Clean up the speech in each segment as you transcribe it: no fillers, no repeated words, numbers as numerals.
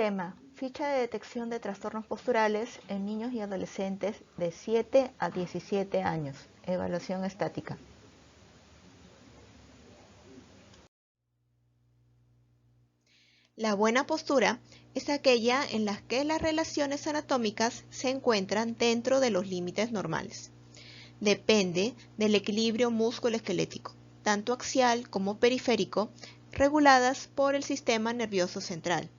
Tema: ficha de detección de trastornos posturales en niños y adolescentes de 7 a 17 años. Evaluación estática. La buena postura es aquella en la que las relaciones anatómicas se encuentran dentro de los límites normales. Depende del equilibrio músculo-esquelético, tanto axial como periférico, reguladas por el sistema nervioso central.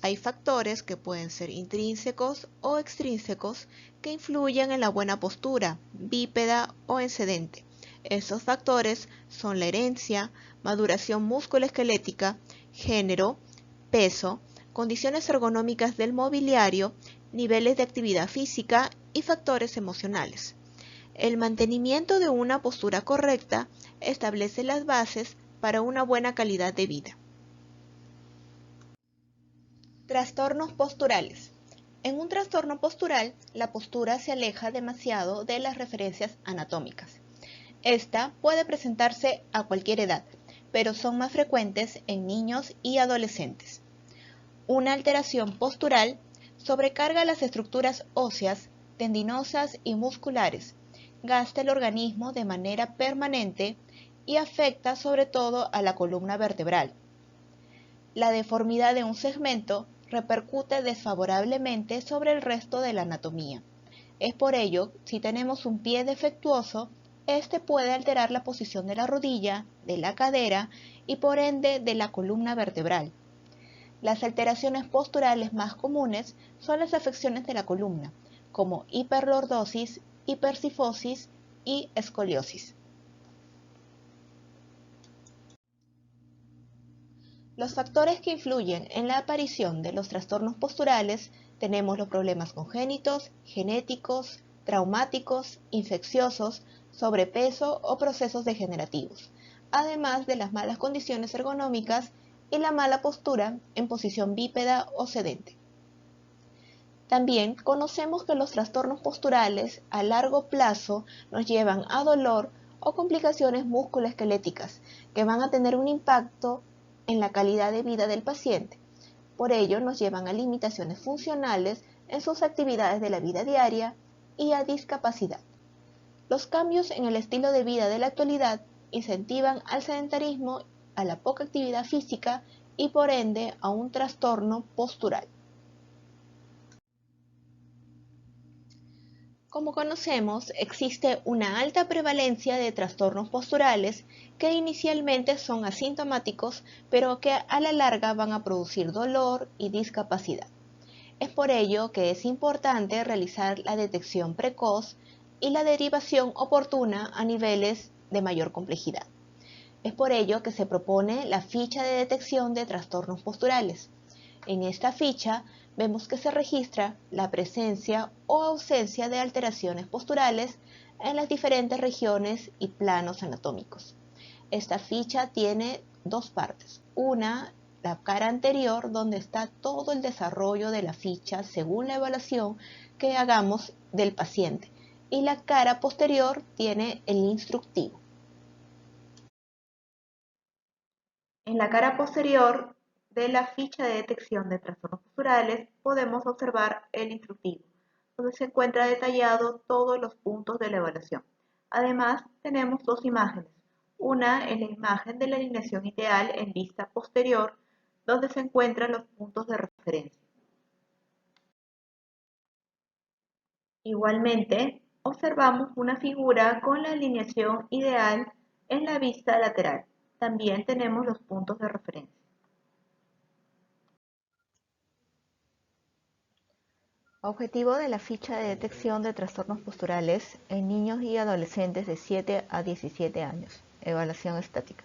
Hay factores que pueden ser intrínsecos o extrínsecos que influyen en la buena postura, bípeda o en sedente. Estos factores son la herencia, maduración musculoesquelética, género, peso, condiciones ergonómicas del mobiliario, niveles de actividad física y factores emocionales. El mantenimiento de una postura correcta establece las bases para una buena calidad de vida. Trastornos posturales. En un trastorno postural, la postura se aleja demasiado de las referencias anatómicas. Esta puede presentarse a cualquier edad, pero son más frecuentes en niños y adolescentes. Una alteración postural sobrecarga las estructuras óseas, tendinosas y musculares, gasta el organismo de manera permanente y afecta sobre todo a la columna vertebral. La deformidad de un segmento repercute desfavorablemente sobre el resto de la anatomía. Es por ello, si tenemos un pie defectuoso, este puede alterar la posición de la rodilla, de la cadera y por ende de la columna vertebral. Las alteraciones posturales más comunes son las afecciones de la columna, como hiperlordosis, hipercifosis y escoliosis. Los factores que influyen en la aparición de los trastornos posturales tenemos los problemas congénitos, genéticos, traumáticos, infecciosos, sobrepeso o procesos degenerativos, además de las malas condiciones ergonómicas y la mala postura en posición bípeda o sedente. También conocemos que los trastornos posturales a largo plazo nos llevan a dolor o complicaciones musculoesqueléticas que van a tener un impacto en la calidad de vida del paciente. Por ello, nos llevan a limitaciones funcionales en sus actividades de la vida diaria y a discapacidad. Los cambios en el estilo de vida de la actualidad incentivan al sedentarismo, a la poca actividad física y por ende a un trastorno postural. Como conocemos, existe una alta prevalencia de trastornos posturales que inicialmente son asintomáticos, pero que a la larga van a producir dolor y discapacidad. Es por ello que es importante realizar la detección precoz y la derivación oportuna a niveles de mayor complejidad. Es por ello que se propone la ficha de detección de trastornos posturales. En esta ficha vemos que se registra la presencia o ausencia de alteraciones posturales en las diferentes regiones y planos anatómicos. Esta ficha tiene dos partes. Una, la cara anterior, donde está todo el desarrollo de la ficha según la evaluación que hagamos del paciente. Y la cara posterior tiene el instructivo. En la cara posterior de la ficha de detección de trastornos posturales podemos observar el instructivo, donde se encuentra detallado todos los puntos de la evaluación. Además, tenemos dos imágenes. Una es la imagen de la alineación ideal en vista posterior, donde se encuentran los puntos de referencia. Igualmente, observamos una figura con la alineación ideal en la vista lateral. También tenemos los puntos de referencia. Objetivo de la ficha de detección de trastornos posturales en niños y adolescentes de 7 a 17 años. Evaluación estática.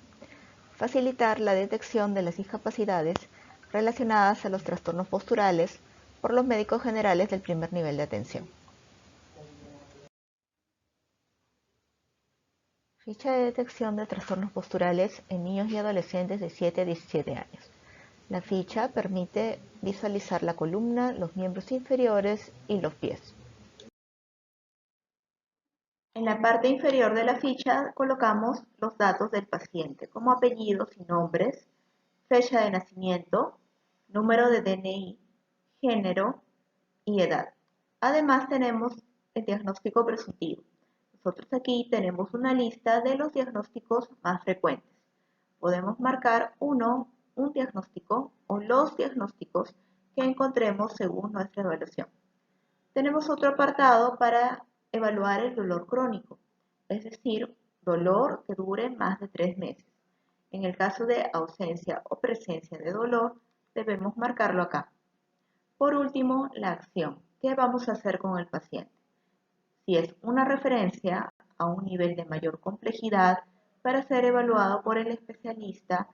Facilitar la detección de las discapacidades relacionadas a los trastornos posturales por los médicos generales del primer nivel de atención. Ficha de detección de trastornos posturales en niños y adolescentes de 7 a 17 años. La ficha permite visualizar la columna, los miembros inferiores y los pies. En la parte inferior de la ficha colocamos los datos del paciente, como apellidos y nombres, fecha de nacimiento, número de DNI, género y edad. Además tenemos el diagnóstico presuntivo. Nosotros aquí tenemos una lista de los diagnósticos más frecuentes. Podemos marcar un diagnóstico o los diagnósticos que encontremos según nuestra evaluación. Tenemos otro apartado para evaluar el dolor crónico, es decir, dolor que dure más de 3 meses. En el caso de ausencia o presencia de dolor, debemos marcarlo acá. Por último, la acción. ¿Qué vamos a hacer con el paciente? Si es una referencia a un nivel de mayor complejidad para ser evaluado por el especialista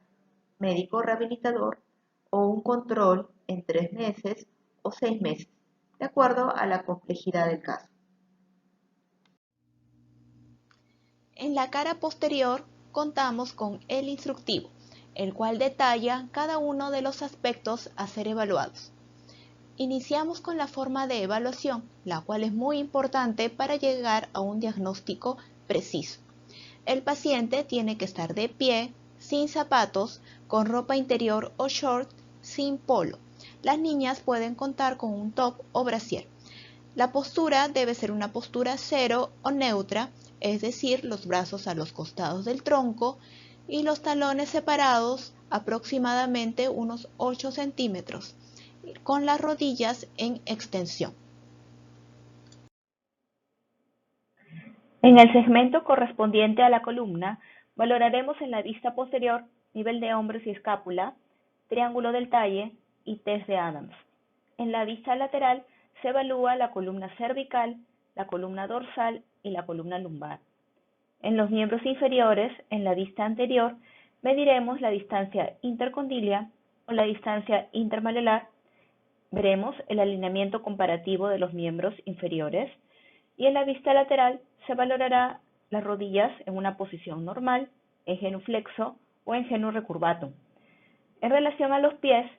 médico rehabilitador o un control en 3 meses o 6 meses, de acuerdo a la complejidad del caso. En la cara posterior contamos con el instructivo, el cual detalla cada uno de los aspectos a ser evaluados. Iniciamos con la forma de evaluación, la cual es muy importante para llegar a un diagnóstico preciso. El paciente tiene que estar de pie, sin zapatos, con ropa interior o short, sin polo. Las niñas pueden contar con un top o brasier. La postura debe ser una postura cero o neutra, es decir, los brazos a los costados del tronco y los talones separados aproximadamente unos 8 centímetros, con las rodillas en extensión. En el segmento correspondiente a la columna, valoraremos en la vista posterior nivel de hombros y escápula, triángulo del talle y test de Adams. En la vista lateral se evalúa la columna cervical, la columna dorsal y la columna lumbar. En los miembros inferiores, en la vista anterior, mediremos la distancia intercondilia o la distancia intermalar. Veremos el alineamiento comparativo de los miembros inferiores y en la vista lateral se valorará las rodillas en una posición normal, en genuflexo o en genurrecurvatum. En relación a los pies,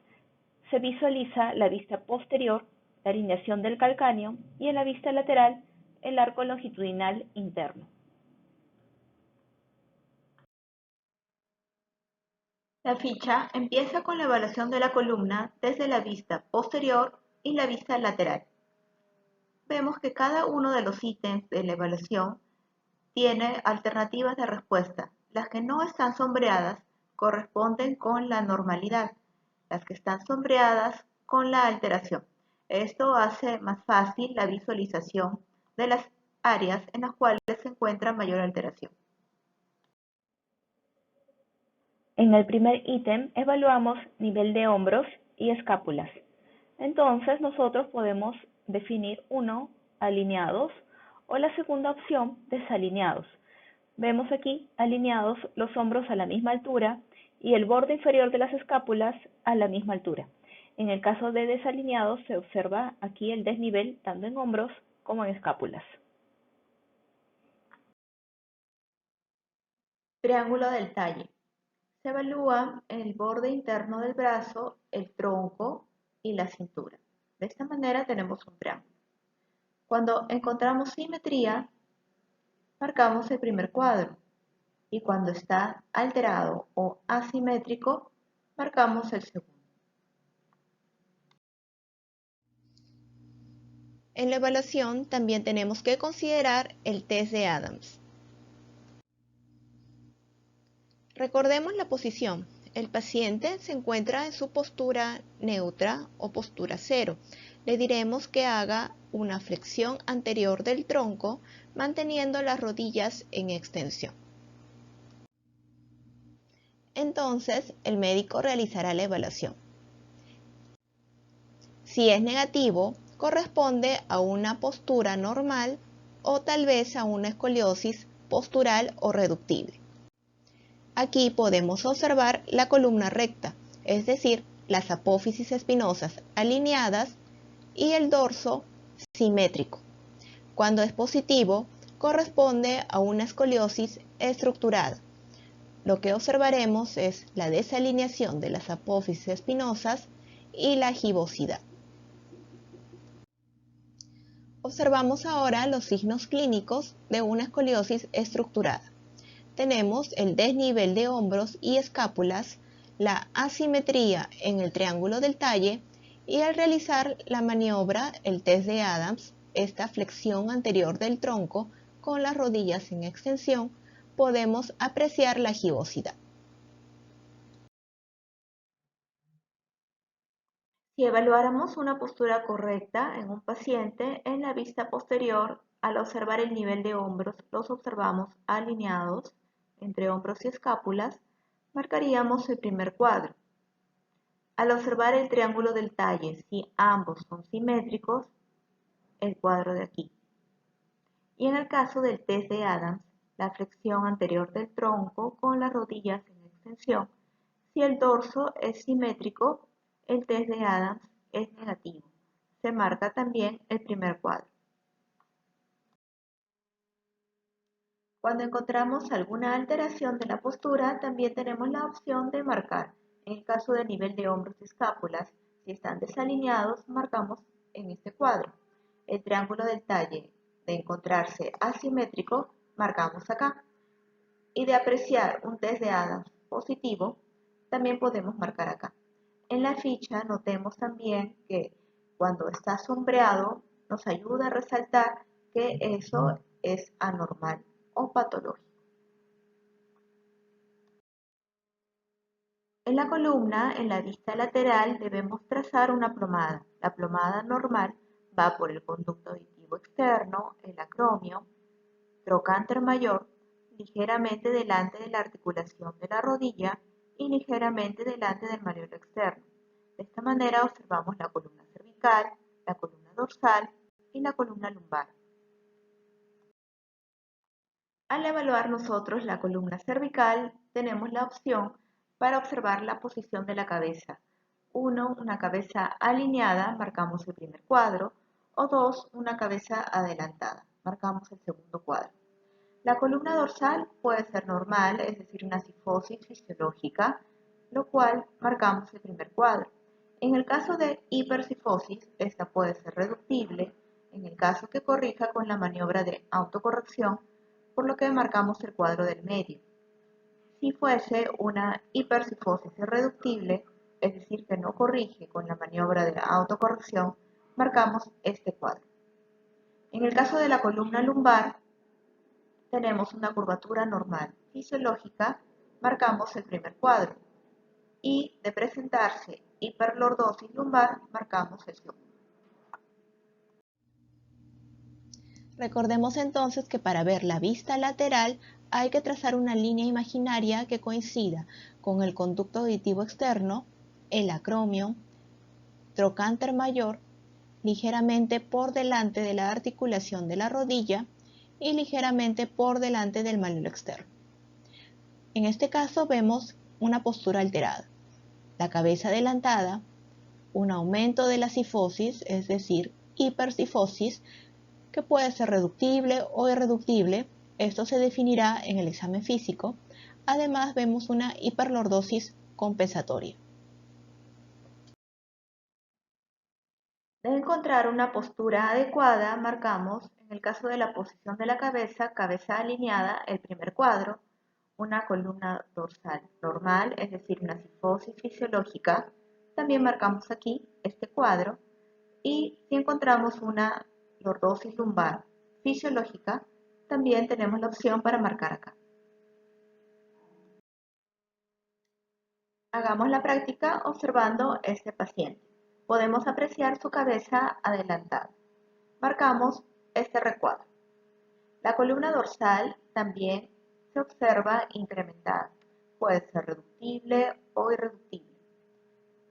se visualiza la vista posterior, la alineación del calcáneo y en la vista lateral el arco longitudinal interno. La ficha empieza con la evaluación de la columna desde la vista posterior y la vista lateral. Vemos que cada uno de los ítems de la evaluación tiene alternativas de respuesta. Las que no están sombreadas corresponden con la normalidad, las que están sombreadas con la alteración. Esto hace más fácil la visualización de las áreas en las cuales se encuentra mayor alteración. En el primer ítem evaluamos nivel de hombros y escápulas. Entonces nosotros podemos definir uno, alineados, o la segunda opción, desalineados. Vemos aquí alineados los hombros a la misma altura y el borde inferior de las escápulas a la misma altura. En el caso de desalineados se observa aquí el desnivel tanto en hombros como en escápulas. Triángulo del talle. Se evalúa el borde interno del brazo, el tronco y la cintura. De esta manera tenemos un triángulo. Cuando encontramos simetría, marcamos el primer cuadro y cuando está alterado o asimétrico, marcamos el segundo. En la evaluación también tenemos que considerar el test de Adams. Recordemos la posición. El paciente se encuentra en su postura neutra o postura cero. Le diremos que haga una flexión anterior del tronco manteniendo las rodillas en extensión. Entonces, el médico realizará la evaluación. Si es negativo, corresponde a una postura normal o tal vez a una escoliosis postural o reductible. Aquí podemos observar la columna recta, es decir, las apófisis espinosas alineadas y el dorso simétrico. Cuando es positivo, corresponde a una escoliosis estructurada. Lo que observaremos es la desalineación de las apófisis espinosas y la gibosidad. Observamos ahora los signos clínicos de una escoliosis estructurada. Tenemos el desnivel de hombros y escápulas, la asimetría en el triángulo del talle y al realizar la maniobra, el test de Adams, esta flexión anterior del tronco con las rodillas en extensión, podemos apreciar la gibosidad. Si evaluáramos una postura correcta en un paciente, en la vista posterior, al observar el nivel de hombros, los observamos alineados entre hombros y escápulas, marcaríamos el primer cuadro. Al observar el triángulo del talle, si ambos son simétricos, el cuadro de aquí. Y en el caso del test de Adams, la flexión anterior del tronco con las rodillas en extensión, si el dorso es simétrico, el test de Adams es negativo. Se marca también el primer cuadro. Cuando encontramos alguna alteración de la postura, también tenemos la opción de marcar. En el caso del nivel de hombros y escápulas, si están desalineados, marcamos en este cuadro. El triángulo del talle de encontrarse asimétrico, marcamos acá. Y de apreciar un test de Adams positivo, también podemos marcar acá. En la ficha notemos también que cuando está sombreado nos ayuda a resaltar que eso es anormal o patológico. En la columna, en la vista lateral, debemos trazar una plomada. La plomada normal va por el conducto auditivo externo, el acromio, trocánter mayor, ligeramente delante de la articulación de la rodilla y ligeramente delante del malleolo externo. De esta manera observamos la columna cervical, la columna dorsal y la columna lumbar. Al evaluar nosotros la columna cervical, tenemos la opción para observar la posición de la cabeza. 1, una cabeza alineada, marcamos el primer cuadro, o 2, una cabeza adelantada, marcamos el segundo cuadro. La columna dorsal puede ser normal, es decir, una cifosis fisiológica, lo cual marcamos el primer cuadro. En el caso de hipercifosis, esta puede ser reductible, en el caso que corrija con la maniobra de autocorrección, por lo que marcamos el cuadro del medio. Si fuese una hipercifosis irreductible, es decir, que no corrige con la maniobra de la autocorrección, marcamos este cuadro. En el caso de la columna lumbar, tenemos una curvatura normal fisiológica, marcamos el primer cuadro. Y de presentarse hiperlordosis lumbar, marcamos el segundo. Recordemos entonces que para ver la vista lateral hay que trazar una línea imaginaria que coincida con el conducto auditivo externo, el acromio, trocánter mayor, ligeramente por delante de la articulación de la rodilla y ligeramente por delante del malleolo externo. En este caso vemos una postura alterada, la cabeza adelantada, un aumento de la cifosis, es decir, hipercifosis, que puede ser reductible o irreductible. Esto se definirá en el examen físico. Además vemos una hiperlordosis compensatoria. De encontrar una postura adecuada, marcamos, en el caso de la posición de la cabeza, cabeza alineada, el primer cuadro, una columna dorsal normal, es decir, una cifosis fisiológica. También marcamos aquí este cuadro. Y si encontramos una lordosis lumbar fisiológica, también tenemos la opción para marcar acá. Hagamos la práctica observando este paciente. Podemos apreciar su cabeza adelantada. Marcamos este recuadro. La columna dorsal también se observa incrementada. Puede ser reductible o irreductible.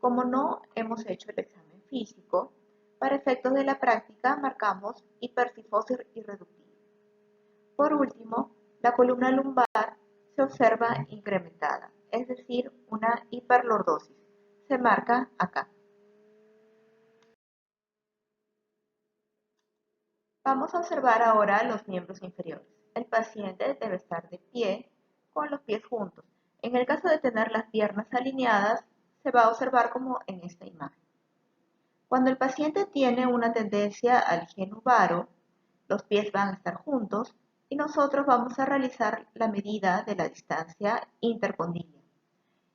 Como no hemos hecho el examen físico, para efectos de la práctica marcamos hipercifosis irreductible. Por último, la columna lumbar se observa incrementada, es decir, una hiperlordosis. Se marca acá. Vamos a observar ahora los miembros inferiores. El paciente debe estar de pie con los pies juntos. En el caso de tener las piernas alineadas, se va a observar como en esta imagen. Cuando el paciente tiene una tendencia al genuvaro, los pies van a estar juntos y nosotros vamos a realizar la medida de la distancia intercondiliar.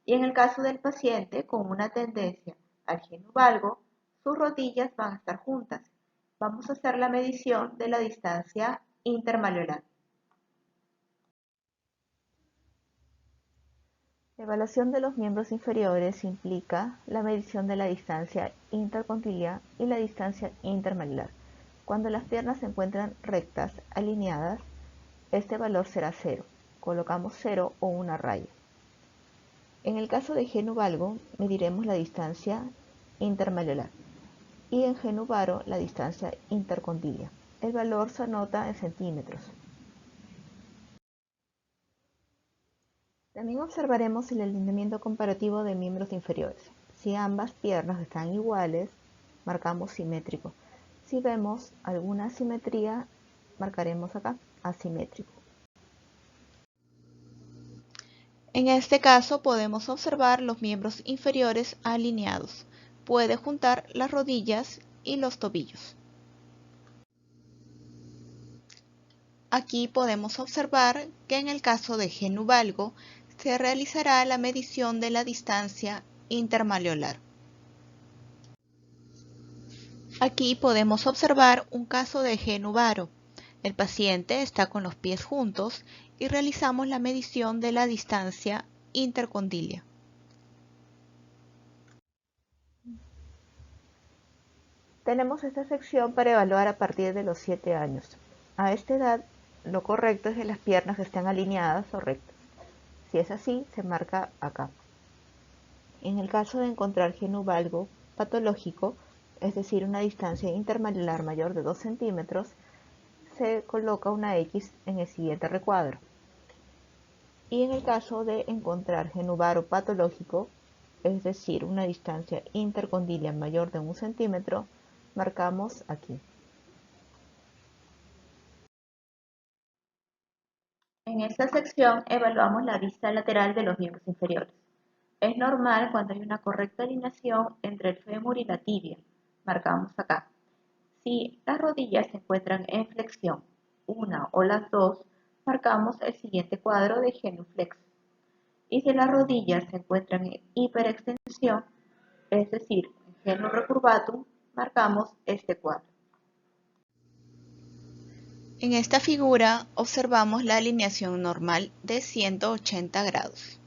Y en el caso del paciente con una tendencia al genu-valgo, sus rodillas van a estar juntas. Vamos a hacer la medición de la distancia intermalleolar. La evaluación de los miembros inferiores implica la medición de la distancia intercontilia y la distancia intermalleolar. Cuando las piernas se encuentran rectas, alineadas, este valor será 0. Colocamos 0 o una raya. En el caso de genu-valgo, mediremos la distancia intermalleolar y en genu-varo la distancia intercontilia. El valor se anota en centímetros. También observaremos el alineamiento comparativo de miembros inferiores. Si ambas piernas están iguales, marcamos simétrico. Si vemos alguna asimetría, marcaremos acá asimétrico. En este caso podemos observar los miembros inferiores alineados. Puede juntar las rodillas y los tobillos. Aquí podemos observar que en el caso de genu-valgo se realizará la medición de la distancia intermalleolar. Aquí podemos observar un caso de genu-varo. El paciente está con los pies juntos y realizamos la medición de la distancia intercondilia. Tenemos esta sección para evaluar a partir de los 7 años. A esta edad, lo correcto es que las piernas estén alineadas o rectas. Si es así, se marca acá. En el caso de encontrar genu-valgo patológico, es decir, una distancia intermalleolar mayor de 2 centímetros, se coloca una X en el siguiente recuadro. Y en el caso de encontrar genu-varo patológico, es decir, una distancia intercondilia mayor de 1 centímetro, marcamos aquí. En esta sección evaluamos la vista lateral de los miembros inferiores. Es normal cuando hay una correcta alineación entre el fémur y la tibia. Marcamos acá. Si las rodillas se encuentran en flexión, una o las dos, marcamos el siguiente cuadro de genuflex. Y si las rodillas se encuentran en hiperextensión, es decir, en genu recurvatum, marcamos este cuadro. En esta figura observamos la alineación normal de 180 grados.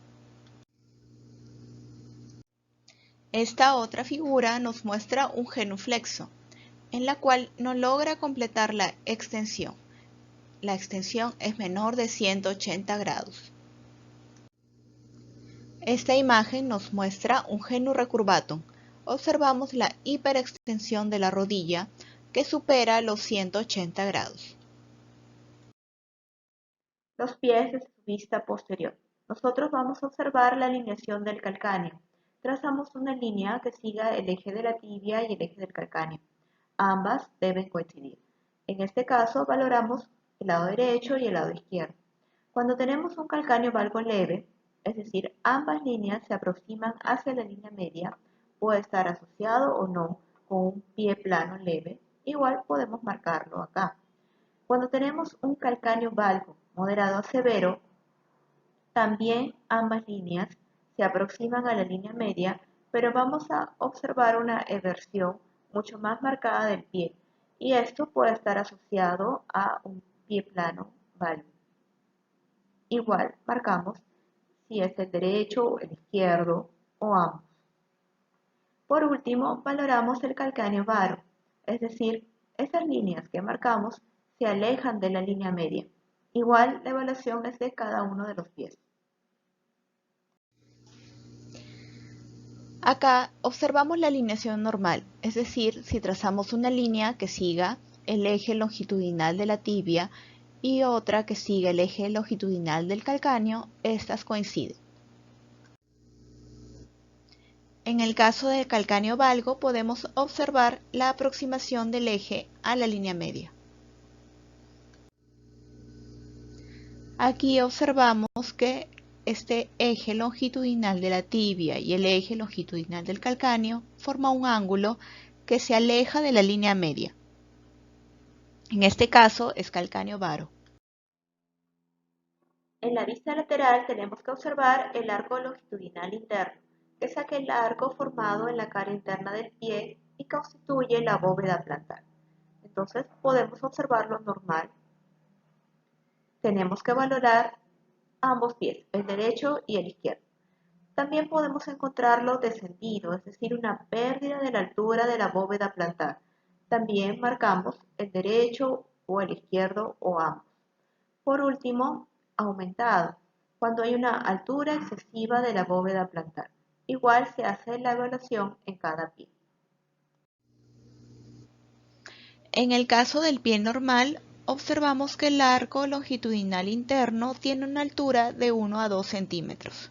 Esta otra figura nos muestra un genuflexo, en la cual no logra completar la extensión. La extensión es menor de 180 grados. Esta imagen nos muestra un genu recurvatum. Observamos la hiperextensión de la rodilla que supera los 180 grados. Los pies de su vista posterior. Nosotros vamos a observar la alineación del calcáneo. Trazamos una línea que siga el eje de la tibia y el eje del calcáneo. Ambas deben coincidir. En este caso valoramos el lado derecho y el lado izquierdo. Cuando tenemos un calcáneo valgo leve, es decir, ambas líneas se aproximan hacia la línea media, puede estar asociado o no con un pie plano leve, igual podemos marcarlo acá. Cuando tenemos un calcáneo valgo moderado a severo, también ambas líneas se aproximan a la línea media, pero vamos a observar una eversión mucho más marcada del pie, y esto puede estar asociado a un pie plano valgo. Igual marcamos si es el derecho, el izquierdo o ambos. Por último, valoramos el calcáneo varo, es decir, esas líneas que marcamos se alejan de la línea media. Igual la evaluación es de cada uno de los pies. Acá observamos la alineación normal, es decir, si trazamos una línea que siga el eje longitudinal de la tibia y otra que siga el eje longitudinal del calcáneo, estas coinciden. En el caso del calcáneo valgo podemos observar la aproximación del eje a la línea media. Aquí observamos que este eje longitudinal de la tibia y el eje longitudinal del calcáneo forma un ángulo que se aleja de la línea media. En este caso es calcáneo varo. En la vista lateral tenemos que observar el arco longitudinal interno, que es aquel arco formado en la cara interna del pie y constituye la bóveda plantar. Entonces podemos observarlo normal. Tenemos que valorar ambos pies, el derecho y el izquierdo. También podemos encontrarlo descendido, es decir, una pérdida de la altura de la bóveda plantar. También marcamos el derecho o el izquierdo o ambos. Por último, aumentado, cuando hay una altura excesiva de la bóveda plantar. Igual se hace la evaluación en cada pie. En el caso del pie normal, observamos que el arco longitudinal interno tiene una altura de 1 a 2 centímetros.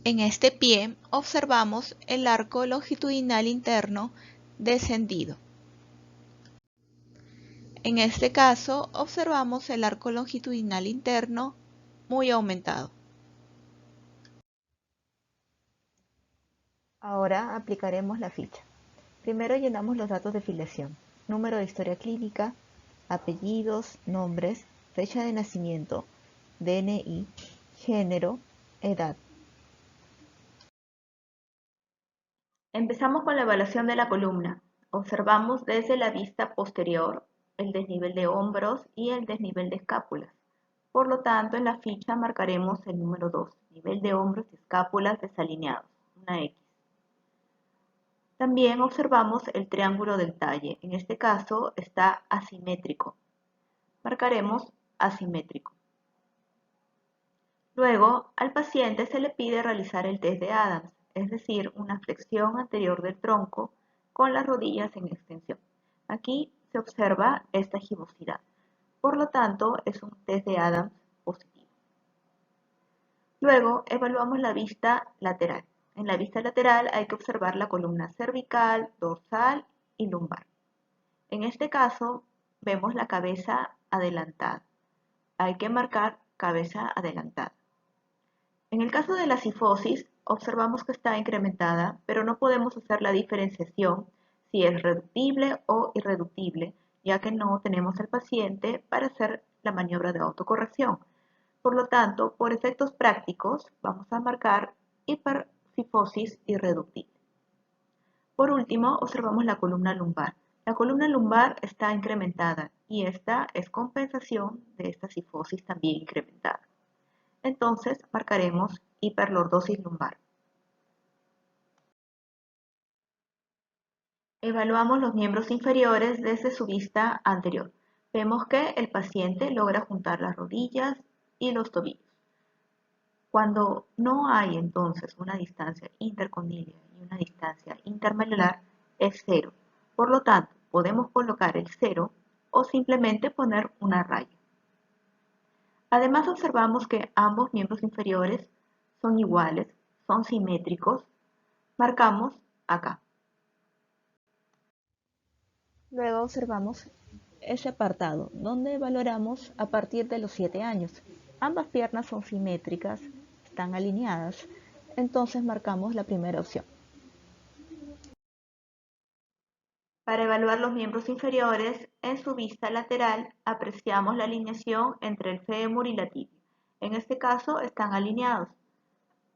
En este pie observamos el arco longitudinal interno descendido. En este caso observamos el arco longitudinal interno muy aumentado. Ahora aplicaremos la ficha. Primero llenamos los datos de filiación, número de historia clínica, apellidos, nombres, fecha de nacimiento, DNI, género, edad. Empezamos con la evaluación de la columna. Observamos desde la vista posterior el desnivel de hombros y el desnivel de escápulas. Por lo tanto, en la ficha marcaremos el número 2, nivel de hombros y escápulas desalineados, una X. También observamos el triángulo del talle. En este caso está asimétrico. Marcaremos asimétrico. Luego, al paciente se le pide realizar el test de Adams, es decir, una flexión anterior del tronco con las rodillas en extensión. Aquí se observa esta gibosidad. Por lo tanto, es un test de Adams positivo. Luego, evaluamos la vista lateral. En la vista lateral hay que observar la columna cervical, dorsal y lumbar. En este caso, vemos la cabeza adelantada. Hay que marcar cabeza adelantada. En el caso de la cifosis, observamos que está incrementada, pero no podemos hacer la diferenciación si es reductible o irreductible, ya que no tenemos al paciente para hacer la maniobra de autocorrección. Por lo tanto, por efectos prácticos, vamos a marcar hipercifosis irreductible. Por último, observamos la columna lumbar. La columna lumbar está incrementada y esta es compensación de esta cifosis también incrementada. Entonces marcaremos hiperlordosis lumbar. Evaluamos los miembros inferiores desde su vista anterior. Vemos que el paciente logra juntar las rodillas y los tobillos. Cuando no hay entonces una distancia intercondiliar y una distancia intermedular, es 0. Por lo tanto, podemos colocar el 0 o simplemente poner una raya. Además observamos que ambos miembros inferiores son iguales, son simétricos. Marcamos acá. Luego observamos ese apartado, donde valoramos a partir de los 7 años. Ambas piernas son simétricas, están alineadas, entonces marcamos la primera opción. Para evaluar los miembros inferiores, en su vista lateral apreciamos la alineación entre el fémur y la tibia. En este caso están alineados.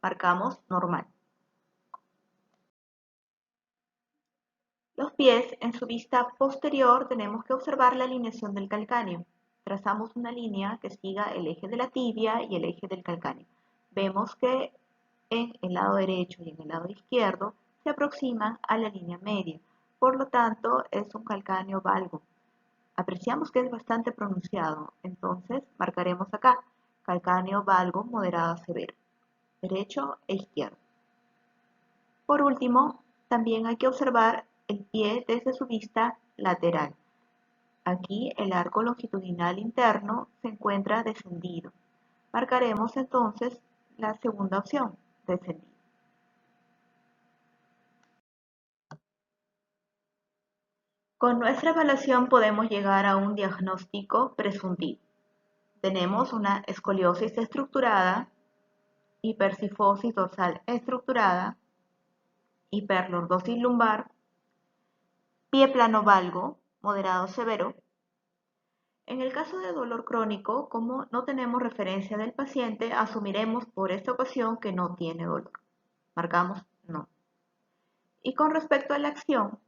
Marcamos normal. Los pies, en su vista posterior, tenemos que observar la alineación del calcáneo. Trazamos una línea que siga el eje de la tibia y el eje del calcáneo. Vemos que en el lado derecho y en el lado izquierdo se aproximan a la línea media. Por lo tanto, es un calcáneo valgo. Apreciamos que es bastante pronunciado, entonces marcaremos acá, calcáneo valgo moderado a severo, derecho e izquierdo. Por último, también hay que observar el pie desde su vista lateral. Aquí el arco longitudinal interno se encuentra descendido. Marcaremos entonces la segunda opción, descendido. Con nuestra evaluación podemos llegar a un diagnóstico presuntivo. Tenemos una escoliosis estructurada, hipercifosis dorsal estructurada, hiperlordosis lumbar, pie plano valgo, moderado severo, En el caso de dolor crónico, como no tenemos referencia del paciente, asumiremos por esta ocasión que no tiene dolor. Marcamos no. Y con respecto a la acción,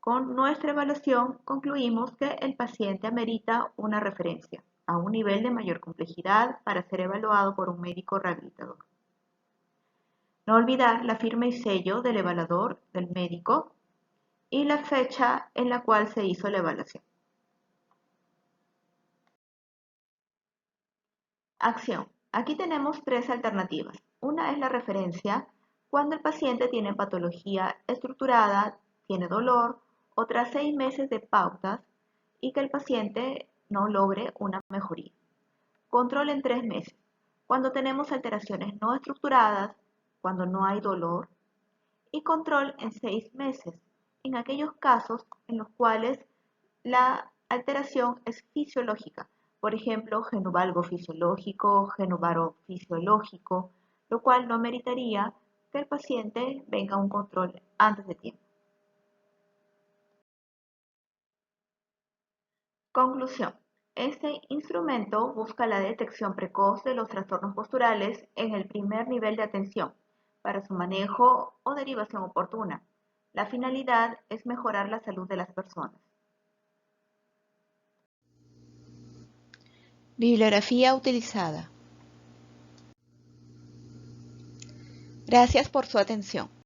con nuestra evaluación concluimos que el paciente amerita una referencia a un nivel de mayor complejidad para ser evaluado por un médico rehabilitador. No olvidar la firma y sello del evaluador, del médico, y la fecha en la cual se hizo la evaluación. Acción. Aquí tenemos tres alternativas. Una es la referencia cuando el paciente tiene patología estructurada, tiene dolor, o tras 6 meses de pautas y que el paciente no logre una mejoría. Control en 3 meses. Cuando tenemos alteraciones no estructuradas, cuando no hay dolor. Y control en 6 meses, en aquellos casos en los cuales la alteración es fisiológica, por ejemplo, genovalgo fisiológico, genovaro fisiológico, lo cual no meritaría que el paciente venga a un control antes de tiempo. Conclusión. Este instrumento busca la detección precoz de los trastornos posturales en el primer nivel de atención para su manejo o derivación oportuna. La finalidad es mejorar la salud de las personas. Bibliografía utilizada. Gracias por su atención.